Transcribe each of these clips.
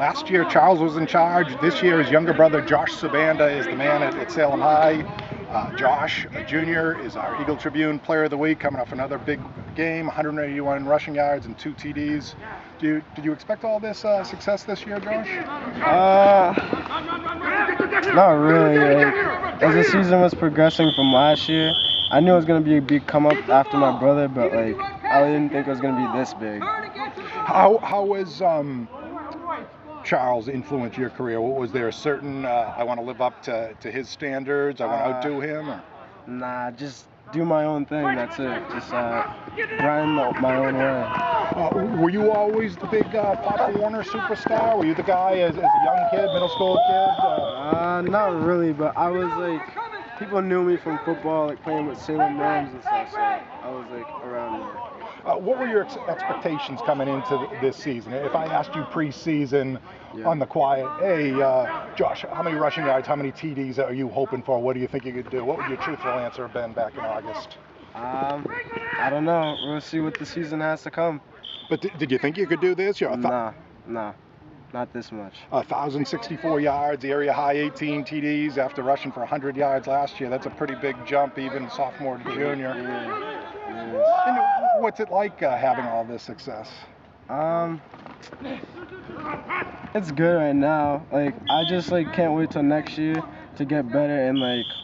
Last year, Charles was in charge. This year, his younger brother, Josh Sibanda, is the man at Salem High. Josh, a junior, is our Eagle Tribune Player of the Week, coming off another big game, 181 rushing yards and 2 TDs. Did you expect all this success this year, Josh? Not really. As the season was progressing from last year, I knew it was going to be a big come up after my brother, but I didn't think it was going to be this big. How has Charles influenced your career? Was there a certain I want to live up to his standards, I want to outdo him? Or? Nah, just do my own thing, that's it. Just grind my own way. Were you always the big Pop Warner superstar? Were you the guy as a young kid, middle school kid? Not really, but I was people knew me from football, playing with Salem Rams and stuff, so I was around there. What were your expectations coming into this season? If I asked you preseason on the quiet, hey, Josh, how many rushing yards, how many TDs are you hoping for? What do you think you could do? What would your truthful answer have been back in August? I don't know. We'll see what the season has to come. But did you think you could do this? Nah, not this much. 1,064 yards, area high 18 TDs after rushing for 100 yards last year. That's a pretty big jump, even sophomore to junior. Yeah. And what's it like having all this success? It's good right now. I just can't wait till next year to get better and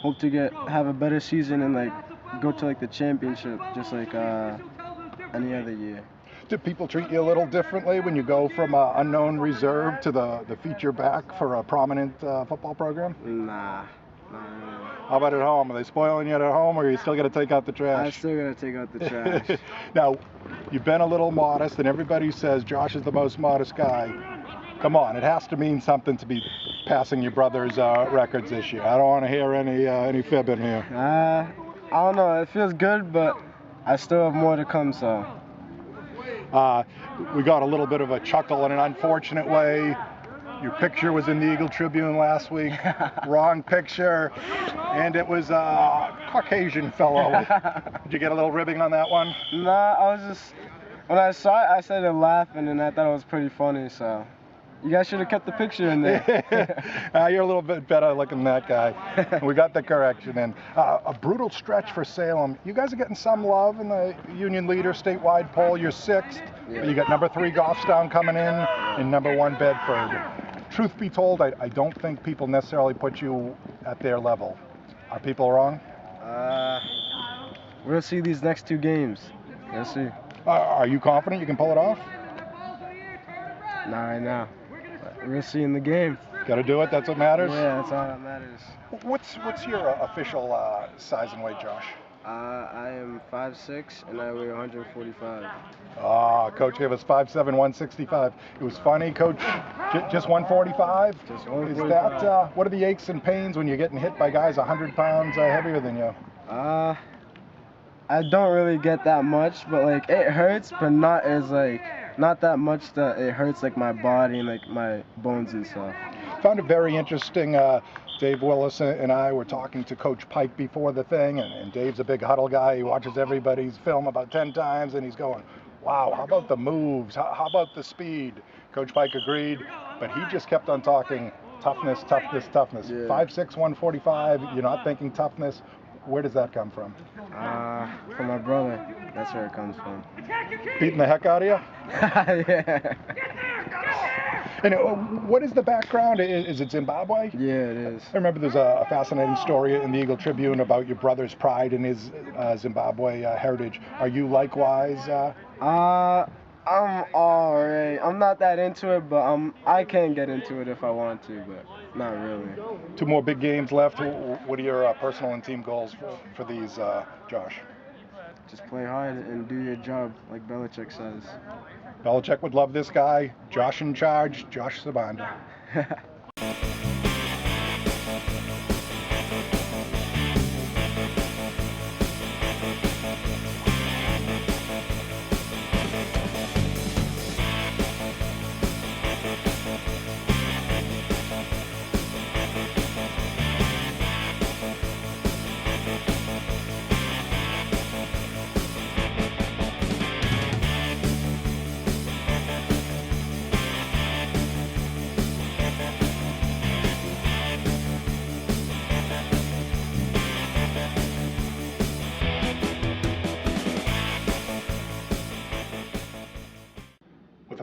hope to have a better season and go to the championship just any other year. Do people treat you a little differently when you go from an unknown reserve to the feature back for a prominent football program? Nah, not really. How about at home? Are they spoiling you at home, or are you still going to take out the trash? I still got to take out the trash. Now, you've been a little modest, and everybody says Josh is the most modest guy. Come on, it has to mean something to be passing your brother's records this year. I don't want to hear any fibbing here. I don't know. It feels good, but I still have more to come, so. We got a little bit of a chuckle in an unfortunate way. Your picture was in the Eagle Tribune last week. Wrong picture, and it was a Caucasian fellow. Did you get a little ribbing on that one? Nah, I was just, when I saw it, I started laughing, and I thought it was pretty funny, so. You guys should have kept the picture in there. You're a little bit better looking than that guy. We got the correction in. A brutal stretch for Salem. You guys are getting some love in the Union Leader statewide poll. You're 6th. Yeah. You got number 3 Goffstown coming in and number 1 Bedford. Truth be told, I don't think people necessarily put you at their level. Are people wrong? We'll see these next 2 games. We'll see. Are you confident you can pull it off? Not right now. We'll see in the game. Got to do it. That's what matters. Yeah, that's all that matters. What's your official size and weight, Josh? I am 5'6" and I weigh 145. Coach gave us 5'7", 165. It was funny, Coach. Just 145. Just 145. Is that what are the aches and pains when you're getting hit by guys 100 pounds heavier than you? I don't really get that much, but it hurts, but not as not that much that it hurts my body and my bones and stuff. Found it very interesting. Dave Willis and I were talking to Coach Pike before the thing, and Dave's a big huddle guy. He watches everybody's film about 10 times, and he's going, wow, how about the moves? How about the speed? Coach Pike agreed, but he just kept on talking toughness, toughness, toughness. Yeah. 5'6", 145, you're not thinking toughness. Where does that come from? From my brother. That's where it comes from. Beating the heck out of you? Yeah. And what is the background? Is it Zimbabwe? Yeah, it is. I remember there's a fascinating story in the Eagle Tribune about your brother's pride in his Zimbabwe heritage. Are you likewise? I'm alright. I'm not that into it, but I can get into it if I want to, but not really. 2 more big games left. What are your personal and team goals for these, Josh? Just play hard and do your job, like Belichick says. Belichick would love this guy. Josh in charge, Josh Sibanda.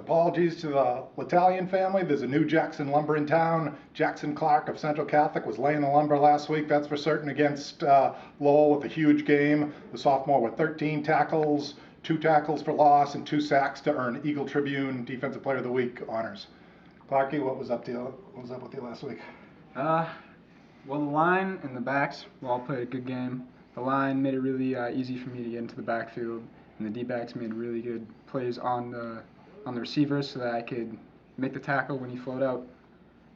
apologies to the Italian family. There's a new Jackson lumber in town. Jackson Clark of Central Catholic was laying the lumber last week, that's for certain, against Lowell with a huge game. The sophomore with 13 tackles, 2 tackles for loss, and 2 sacks to earn Eagle Tribune Defensive Player of the Week honors. Clarky, what was up with you last week? Well, the line and the backs all played a good game. The line made it really easy for me to get into the backfield, and the D-backs made really good plays on the receivers so that I could make the tackle when he flowed out.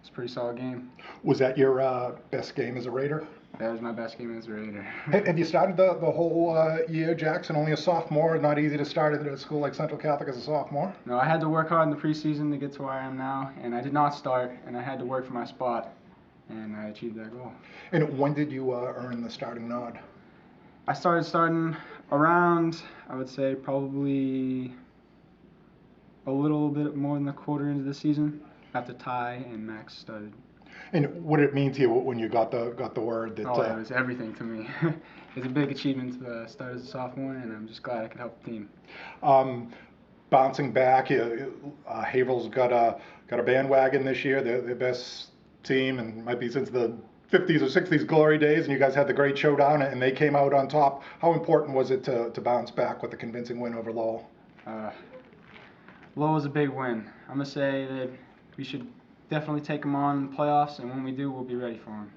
It's a pretty solid game. Was that your best game as a Raider? That was my best game as a Raider. Have you started the whole year, Jackson? Only a sophomore. Not easy to start at a school like Central Catholic as a sophomore. No, I had to work hard in the preseason to get to where I am now, and I did not start, and I had to work for my spot, and I achieved that goal. And when did you earn the starting nod? I starting around, I would say, probably a little bit more than a quarter into the season after Ty and Max started. And what did it mean to you when you got the word that? Oh, it was everything to me. It's a big achievement to start as a sophomore, and I'm just glad I could help the team. Bouncing back, Haverhill's got a bandwagon this year. They're the best team, and might be since the 50s or 60s glory days, and you guys had the great showdown, and they came out on top. How important was it to bounce back with a convincing win over Lowell? Lowell was a big win. I'm going to say that we should definitely take them on in the playoffs, and when we do, we'll be ready for them.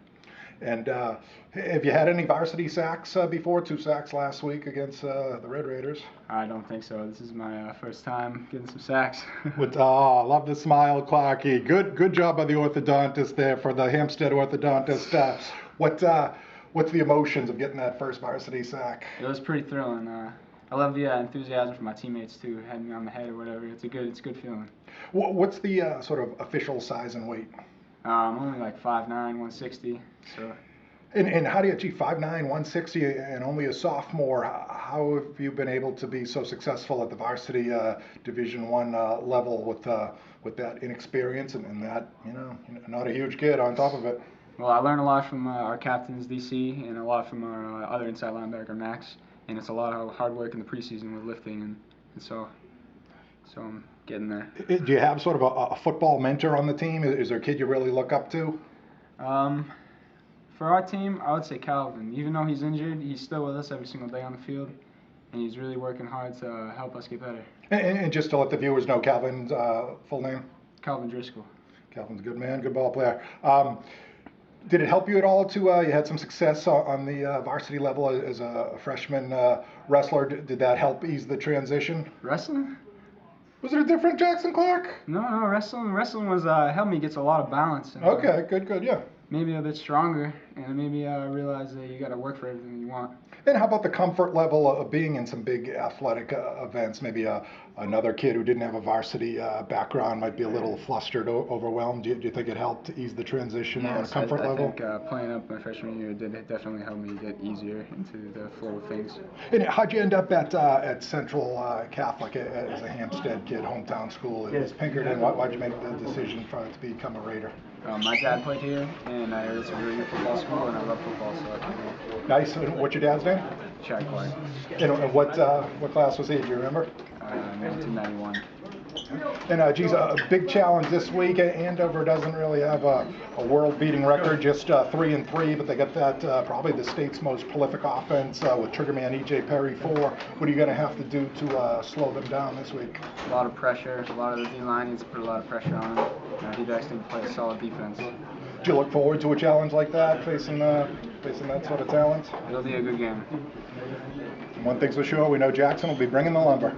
And have you had any varsity sacks before? 2 sacks last week against the Red Raiders. I don't think so. This is my first time getting some sacks. Love the smile, Clarky. Good job by the orthodontist there for the Hampstead orthodontist. What's the emotions of getting that first varsity sack? It was pretty thrilling. I love the enthusiasm from my teammates too, having me on the head or whatever. It's a good feeling. What's the sort of official size and weight? I'm only like 5'9", 160. So. And how do you achieve 5'9", 160 and only a sophomore? How have you been able to be so successful at the varsity Division I level with that inexperience and that, not a huge kid on top of it? Well, I learned a lot from our captains, DC, and a lot from our other inside linebacker, Max. And it's a lot of hard work in the preseason with lifting, and so I'm getting there. Do you have sort of a football mentor on the team? Is there a kid you really look up to? For our team, I would say Calvin. Even though he's injured, he's still with us every single day on the field, and he's really working hard to help us get better. And just to let the viewers know, Calvin's full name? Calvin Driscoll. Calvin's a good man, good ball player. Did it help you at all to, you had some success on the varsity level as a freshman wrestler? Did that help ease the transition? Wrestling? Was it a different Jackson Clark? No, wrestling was helped me get a lot of balance. And, okay, good, yeah. Maybe a bit stronger, and it made me realize that you got to work for everything you want. And how about the comfort level of being in some big athletic events? Maybe another kid who didn't have a varsity background might be a little flustered, overwhelmed. Do you think it helped to ease the transition on a comfort level? I think playing up my freshman year did definitely help me get easier into the flow of things. And how'd you end up at Central Catholic as a Hampstead kid, hometown school? It was Pinkerton. Why'd you make the decision to become a Raider? My dad played here, and I heard it's a really good football school, and I love football, so I came here. Nice. And what's your dad's name? Chad Clark. And what class was he? Do you remember? 1991. And geez, a big challenge this week. Andover doesn't really have a world-beating record, just 3-3, but they got that probably the state's most prolific offense with triggerman E.J. Perry 4. What are you going to have to do to slow them down this week? A lot of pressure. A lot of the D-line needs to put a lot of pressure on them. D-backs need to play a solid defense. Do you look forward to a challenge like that, facing that sort of talent? It'll be a good game. One thing's for sure, we know Jackson will be bringing the lumber.